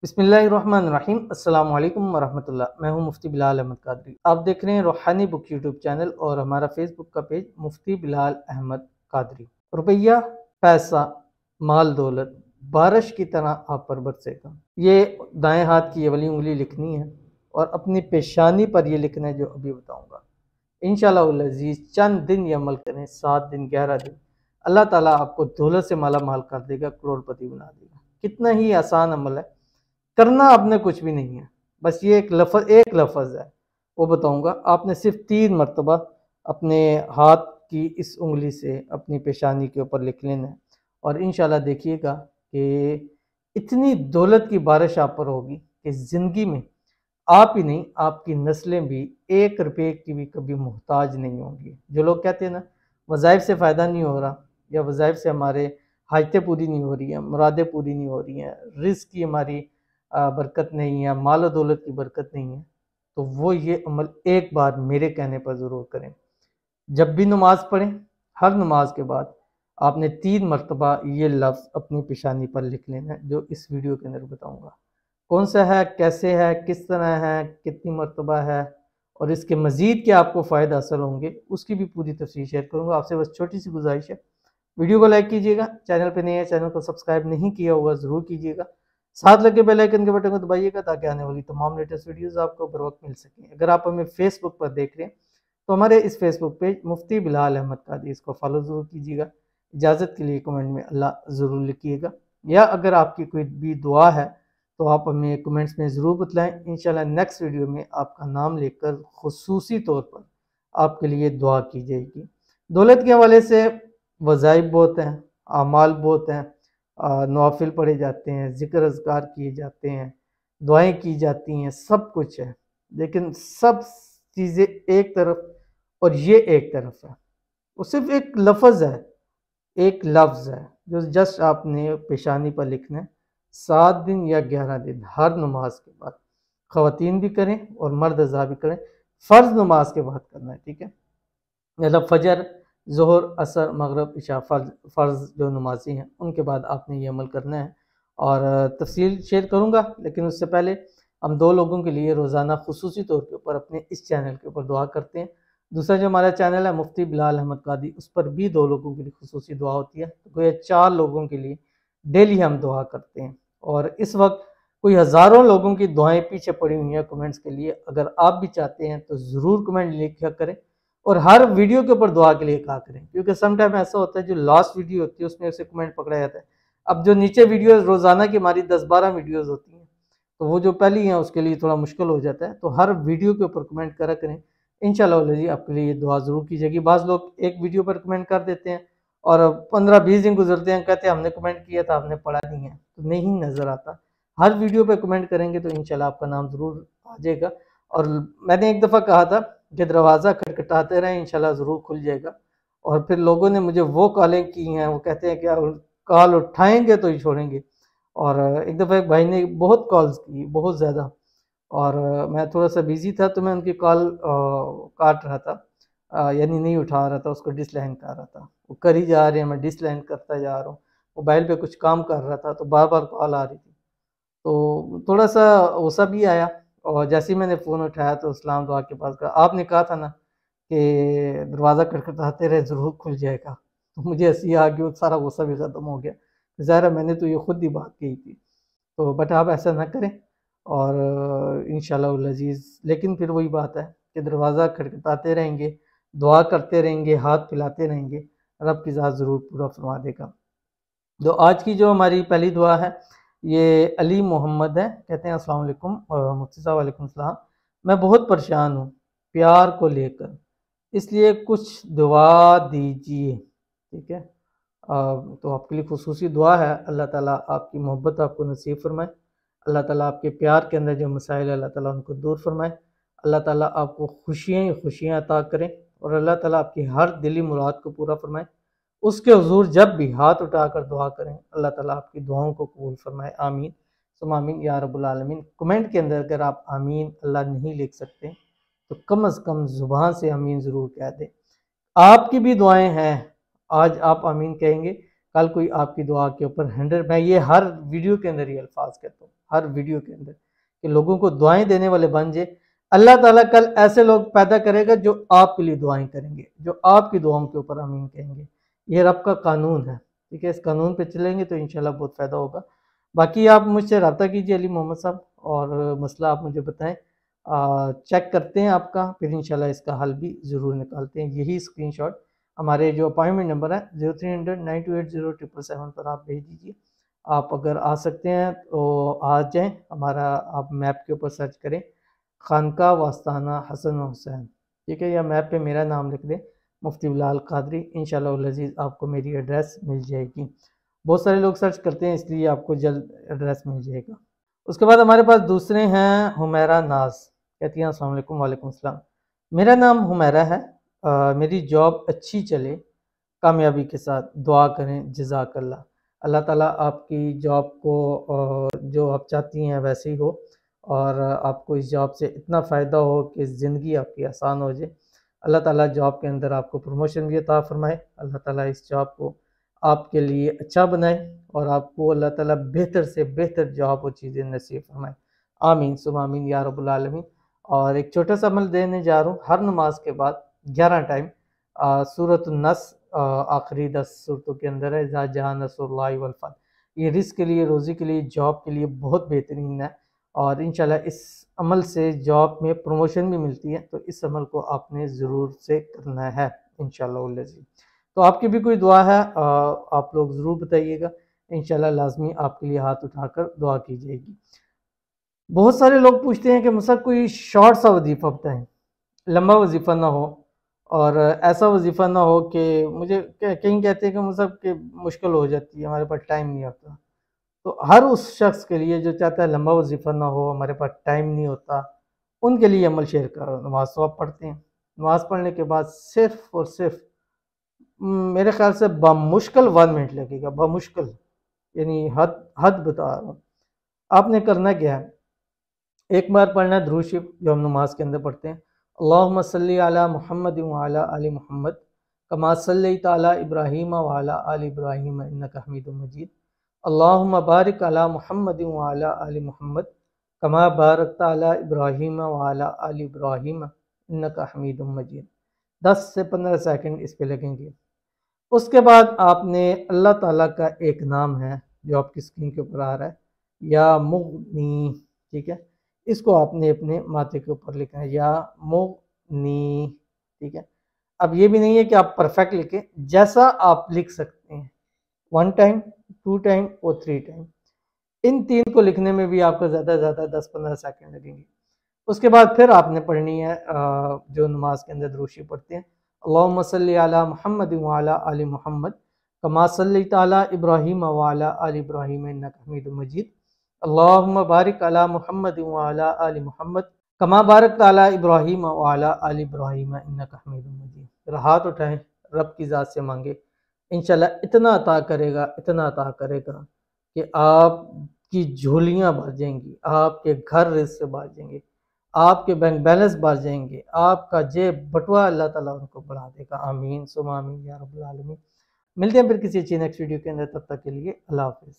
बिस्मिल्लाहिर्रहमानिर्रहीम। अस्सलाम वालेकुम वरहमतुल्लाह। मैं हूं मुफ्ती बिलाल अहमद कादरी। आप देख रहे हैं रूहानी बुक यूट्यूब चैनल और हमारा फेसबुक का पेज मुफ्ती बिलाल अहमद कादरी। रुपया, पैसा, माल दौलत बारिश की तरह आप पर बरसेगा। ये दाएं हाथ की ये वाली उंगली लिखनी है और अपनी पेशानी पर ये लिखना है जो अभी बताऊंगा। इंशाअल्लाह अज़ीज़ चंद दिन ये अमल करें, 7 दिन 11 दिन, अल्लाह ताला आपको दौलत से माला माल कर देगा, करोड़पति बना देगा। कितना ही आसान अमल है, करना आपने कुछ भी नहीं है, बस ये एक लफ्ज़ है, वो बताऊंगा। आपने सिर्फ 3 मरतबा अपने हाथ की इस उंगली से अपनी पेशानी के ऊपर लिख लेना है और इंशाल्लाह देखिएगा कि इतनी दौलत की बारिश आप पर होगी कि ज़िंदगी में आप ही नहीं, आपकी नस्लें भी 1 रुपये की भी कभी मोहताज नहीं होंगी। जो लोग कहते हैं ना वज़ाइफ से फ़ायदा नहीं हो रहा या वज़ाइफ से हमारे हाजतें पूरी नहीं हो रही हैं, मुरादें पूरी नहीं हो रही हैं, रिज़्क की हमारी बरकत नहीं है, माल और दौलत की बरकत नहीं है, तो वो ये अमल एक बार मेरे कहने पर ज़रूर करें। जब भी नमाज पढ़ें, हर नमाज के बाद आपने 3 मरतबा ये लफ्ज़ अपनी पेशानी पर लिख लेना है जो इस वीडियो के अंदर बताऊंगा। कौन सा है, कैसे है, किस तरह है, कितनी मरतबा है और इसके मज़ीद क्या आपको फ़ायदा हासिल होंगे, उसकी भी पूरी तफसील शेयर करूँगा। आपसे बस छोटी सी गुजारिश है, वीडियो को लाइक कीजिएगा, चैनल पे नए हैं, चैनल को सब्सक्राइब नहीं किया होगा ज़रूर कीजिएगा, साथ लगे बेल आइकन के बटन को दबाइएगा ताकि आने वाली तमाम लेटेस्ट वीडियोस आपको बर वक्त मिल सकें। अगर आप हमें फेसबुक पर देख रहे हैं तो हमारे इस फेसबुक पेज मुफ्ती बिलाल अहमद कादरी, इसको फॉलो ज़रूर कीजिएगा। इजाज़त के लिए कमेंट में अल्लाह ज़रूर लिखिएगा, या अगर आपकी कोई भी दुआ है तो आप हमें कमेंट्स में ज़रूर बतलाएँ। इंशाल्लाह नेक्स्ट वीडियो में आपका नाम लेकर खुसूसी तौर पर आपके लिए दुआ की जाएगी। दौलत के हवाले से वज़ाइफ बहुत हैं, आमाल बहुत हैं, नवाफिल पढ़े जाते हैं, ज़िक्र अज़कार किए जाते हैं, दुआएं की जाती हैं, सब कुछ है, लेकिन सब चीज़ें एक तरफ और ये एक तरफ है। वो सिर्फ एक लफ्ज़ है, एक लफ्ज़ है जो जस्ट आपने पेशानी पर लिखना है। 7 दिन या 11 दिन हर नमाज के बाद, ख़वातीन भी करें और मर्द हज़रात भी करें, फ़र्ज़ नमाज के बाद करना है, ठीक है। मतलब फजर, ज़ोहर, असर, मगरिब, इशा, फ़र्ज़ जो नमाज़ी हैं उनके बाद आपने ये अमल करना है और तफ़सील शेयर करूँगा। लेकिन उससे पहले हम 2 लोगों के लिए रोज़ाना खुसूसी तौर के ऊपर अपने इस चैनल के ऊपर दुआ करते हैं। दूसरा जो हमारा चैनल है मुफ्ती बिलाल अहमद कादरी, उस पर भी 2 लोगों के लिए खुसूसी दुआ होती है, तो कोई 4 लोगों के लिए डेली हम दुआ करते हैं। और इस वक्त कोई हज़ारों लोगों की दुआएं पीछे पड़ी हुई हैं कमेंट्स के लिए। अगर आप भी चाहते हैं तो ज़रूर कमेंट लिखा करें और हर वीडियो के ऊपर दुआ के लिए कहा करें, क्योंकि सम टाइम ऐसा होता है जो लास्ट वीडियो होती है उसमें उसे कमेंट पकड़ा जाता है। अब जो नीचे वीडियो रोज़ाना की हमारी 10-12 वीडियोज़ होती हैं, तो वो जो पहली हैं उसके लिए थोड़ा मुश्किल हो जाता है, तो हर वीडियो के ऊपर कमेंट करा करें। इंशाल्लाह जी आपके लिए ये दुआ ज़रूर की जाएगी। बाज़ लोग एक वीडियो पर कमेंट कर देते हैं और 15-20 दिन गुजरते हैं, कहते हैं हमने कमेंट किया था, आपने पढ़ा नहीं है, तो नहीं नज़र आता। हर वीडियो पर कमेंट करेंगे तो इंशाल्लाह आपका नाम ज़रूर आ जाएगा। और मैंने एक दफ़ा कहा था कि दरवाज़ा खटखटाते रहें, इंशाल्लाह ज़रूर खुल जाएगा। और फिर लोगों ने मुझे वो कॉलें की हैं, वो कहते हैं कि कॉल उठाएंगे तो ही छोड़ेंगे। और एक दफ़ा एक भाई ने बहुत कॉल्स की, बहुत ज़्यादा, और मैं थोड़ा सा बिज़ी था तो मैं उनकी कॉल काट रहा था, यानी नहीं उठा रहा था, उसको डिसलाइन कर रहा था। वो कर ही जा रहे हैं, मैं डिसलाइन करता जा रहा हूँ। मोबाइल पे कुछ काम कर रहा था तो बार बार कॉल आ रही थी, तो थोड़ा सा गुस्सा भी आया। और जैसे ही मैंने फ़ोन उठाया तो इस्लाम दुआ के पास कहा, आपने कहा था ना कि दरवाज़ा खटखटाते रहे ज़रूर खुल जाएगा। तो मुझे हँसी आ गई, वो सारा गुस्सा भी ख़त्म हो गया। ज़ाहिर है मैंने तो ये खुद ही बात कही थी, तो बट आप ऐसा ना करें। और इंशाअल्लाह अज़ीज़, लेकिन फिर वही बात है कि दरवाज़ा खटखटाते रहेंगे, दुआ करते रहेंगे, हाथ फैलाते रहेंगे, रब की ज़ात ज़रूर पूरा फरमा देगा। तो आज की जो हमारी पहली दुआ है ये अली मोहम्मद है, कहते हैं अस्सलाम वालेकुम मुफ्ती साहब। वालेकुम सलाम। मैं बहुत परेशान हूँ प्यार को लेकर, इसलिए कुछ दुआ दीजिए, ठीक है। तो आपके लिए खुसूसी दुआ है, अल्लाह ताला आपकी मोहब्बत आपको नसीब फरमाए, अल्लाह ताला आपके प्यार के अंदर जो मसाइल है अल्लाह ताला उनको दूर फरमाए, अल्लाह ताला आपको खुशियाँ ही खुशियाँ अता करें और अल्लाह ताला आपकी हर दिली मुराद को पूरा फरमाए। उसके हुजूर जब भी हाथ उठाकर दुआ करें अल्लाह ताला आपकी दुआओं को कबूल फरमाए। आमीन सुम आमीन या रब्बुल आलमीन। कमेंट के अंदर अगर आप आमीन अल्लाह नहीं लिख सकते तो कम अज़ कम ज़ुबान से आमीन ज़रूर कह दें। आपकी भी दुआएं हैं, आज आप आमीन कहेंगे, कल कोई आपकी दुआ के ऊपर 100, मैं ये हर वीडियो के अंदर ये अल्फाज कहता हूँ, हर वीडियो के अंदर, कि लोगों को दुआएं देने वाले बन जाए। अल्लाह ताला कल ऐसे लोग पैदा करेगा जो आपके लिए दुआएं करेंगे, जो आपकी दुआओं के ऊपर आमीन कहेंगे। ये रब का कानून है, ठीक है। इस कानून पे चलेंगे तो इंशाल्लाह बहुत फ़ायदा होगा। बाकी आप मुझसे रब्ता कीजिए अली मोहम्मद साहब, और मसला आप मुझे बताएं, चेक करते हैं आपका, फिर इंशाल्लाह इसका हल भी ज़रूर निकालते हैं। यही स्क्रीनशॉट हमारे जो अपॉइंटमेंट नंबर है 03009280777 पर आप भेज दीजिए। आप अगर आ सकते हैं तो आ जाएं, हमारा आप मैप के ऊपर सर्च करें खानका वास्ताना हसन हुसैन, ठीक है, या मैप पे मेरा नाम लिख दें मुफ्ती बिलाल कादरी, इंशाल्लाह अज़ीज़ आपको मेरी एड्रेस मिल जाएगी। बहुत सारे लोग सर्च करते हैं इसलिए आपको जल्द एड्रेस मिल जाएगा। उसके बाद हमारे पास दूसरे हैं हुमैरा नाज, कहती हैं अस्सलाम वालेकुम। वालेकुम सलाम। मेरा नाम हुमैरा है, मेरी जॉब अच्छी चले कामयाबी के साथ, दुआ करें जज़ाकल्लाह। अल्लाह ताला आपकी जॉब को जो आप चाहती हैं वैसे ही हो, और आपको इस जॉब से इतना फ़ायदा हो कि ज़िंदगी आपकी आसान हो जाए। अल्लाह ताला जॉब के अंदर आपको प्रमोशन भी अता फ़रमाए। अल्लाह ताला इस जॉब को आपके लिए अच्छा बनाए, और आपको अल्लाह ताला बेहतर से बेहतर जॉब और चीज़ें नसीब फरमाए। आमीन सुम आमीन या रब्बुल आलमीन। और एक छोटा सा अमल देने जा रहा हूँ, हर नमाज के बाद 11 टाइम सूरत नस आखिरी 10 सूरतों के अंदर है, इज़ा जहाँ नसरुल्लाहि वल फतह। ये रिस्क के लिए, रोज़ी के लिए, जॉब के लिए बहुत बेहतरीन है, और इंशाल्लाह इस अमल से जॉब में प्रमोशन भी मिलती है। तो इस अमल को आपने ज़रूर से करना है इंशाल्लाह। तो आपकी भी कोई दुआ है आप लोग ज़रूर बताइएगा, इंशाल्लाह लाजमी आपके लिए हाथ उठाकर दुआ की जाएगी। बहुत सारे लोग पूछते हैं कि मुझसे कोई शॉर्ट सा वजीफ़ा बताएं, लंबा वजीफ़ा ना हो, और ऐसा वजीफ़ा ना हो कि मुझे कहीं कहते हैं कि मुझसे कि मुश्किल हो जाती है, हमारे पास टाइम नहीं होता। तो हर उस शख्स के लिए जो चाहता है लंबा वजीफ़ा ना हो, हमारे पास टाइम नहीं होता, उनके लिए अमल शेयर करो। नमाज तो आप पढ़ते हैं, नमाज पढ़ने के बाद सिर्फ और सिर्फ मेरे ख्याल से बमुश्किल 1 मिनट लगेगा, बमुश्किल, यानी हद हद बता रहा हूँ। आपने करना क्या है, एक बार पढ़ना है दुरूद शरीफ जो हम नमाज के अंदर पढ़ते हैं, अल्लाहुम्मा सल्ली अला मुहम्मद व अला आलि मुहम्मद कमा सल्लैता अला इब्राहीम व अला आलि इब्राहीम इन्नका हमीदुम मजीद। अल्लाहुम्मा बारिक अला मुहम्मद व अला आलि मुहम्मद कमा बारकता अला इब्राहीम व अला आलि इब्राहीम इन्नका हमीदुम मजीद। 10 से 15 सेकंड इस पे लगेंगे। उसके बाद आपने अल्लाह ताला का एक नाम है जो आपकी स्क्रीन के ऊपर आ रहा है, या मुगनी, ठीक है, इसको आपने अपने माथे के ऊपर लिखना है, या मुगनी, ठीक है। अब ये भी नहीं है कि आप परफेक्ट लिखें, जैसा आप लिख सकते हैं, 1 टाइम, 2 टाइम और 3 टाइम। इन 3 को लिखने में भी आपको ज़्यादा से ज़्यादा 10-15 सेकंड लगेंगे। उसके बाद फिर आपने पढ़नी है जो नमाज के अंदर दुरूद शरीफ पढ़ते हैं, अल्लाहुम्मा सल्ली अला मुहम्मद व अला आलि मुहम्मद कमा सल्लैता अला इब्राहीम व अला आलि इब्राहीम इन्नका हमीदुम मजीद। अल्लाहुम्मा बारिक अला मुहम्मद व अला आलि मुहम्मद कमा बारकता अला इब्राहीम व अला आलि इब्राहीम इन्नका हमीदुम मजीद। फिर हाथ उठाएं, रब की ज़ात से मांगे, इंशाल्लाह इतना अता करेगा, इतना अता करेगा कि आपकी झोलियाँ भर जाएंगी, आपके घर रिज़्क़ से भर जाएंगे, आपके बैंक बैलेंस बढ़ जाएंगे, आपका जेब बटुआ अल्लाह ताला उनको बढ़ा देगा। आमीन सुम आमीन या रब्बुल आलमीन। मिलते हैं फिर किसी अच्छी नेक्स्ट वीडियो के अंदर, तब तक के लिए अल्लाह हाफ़िज़।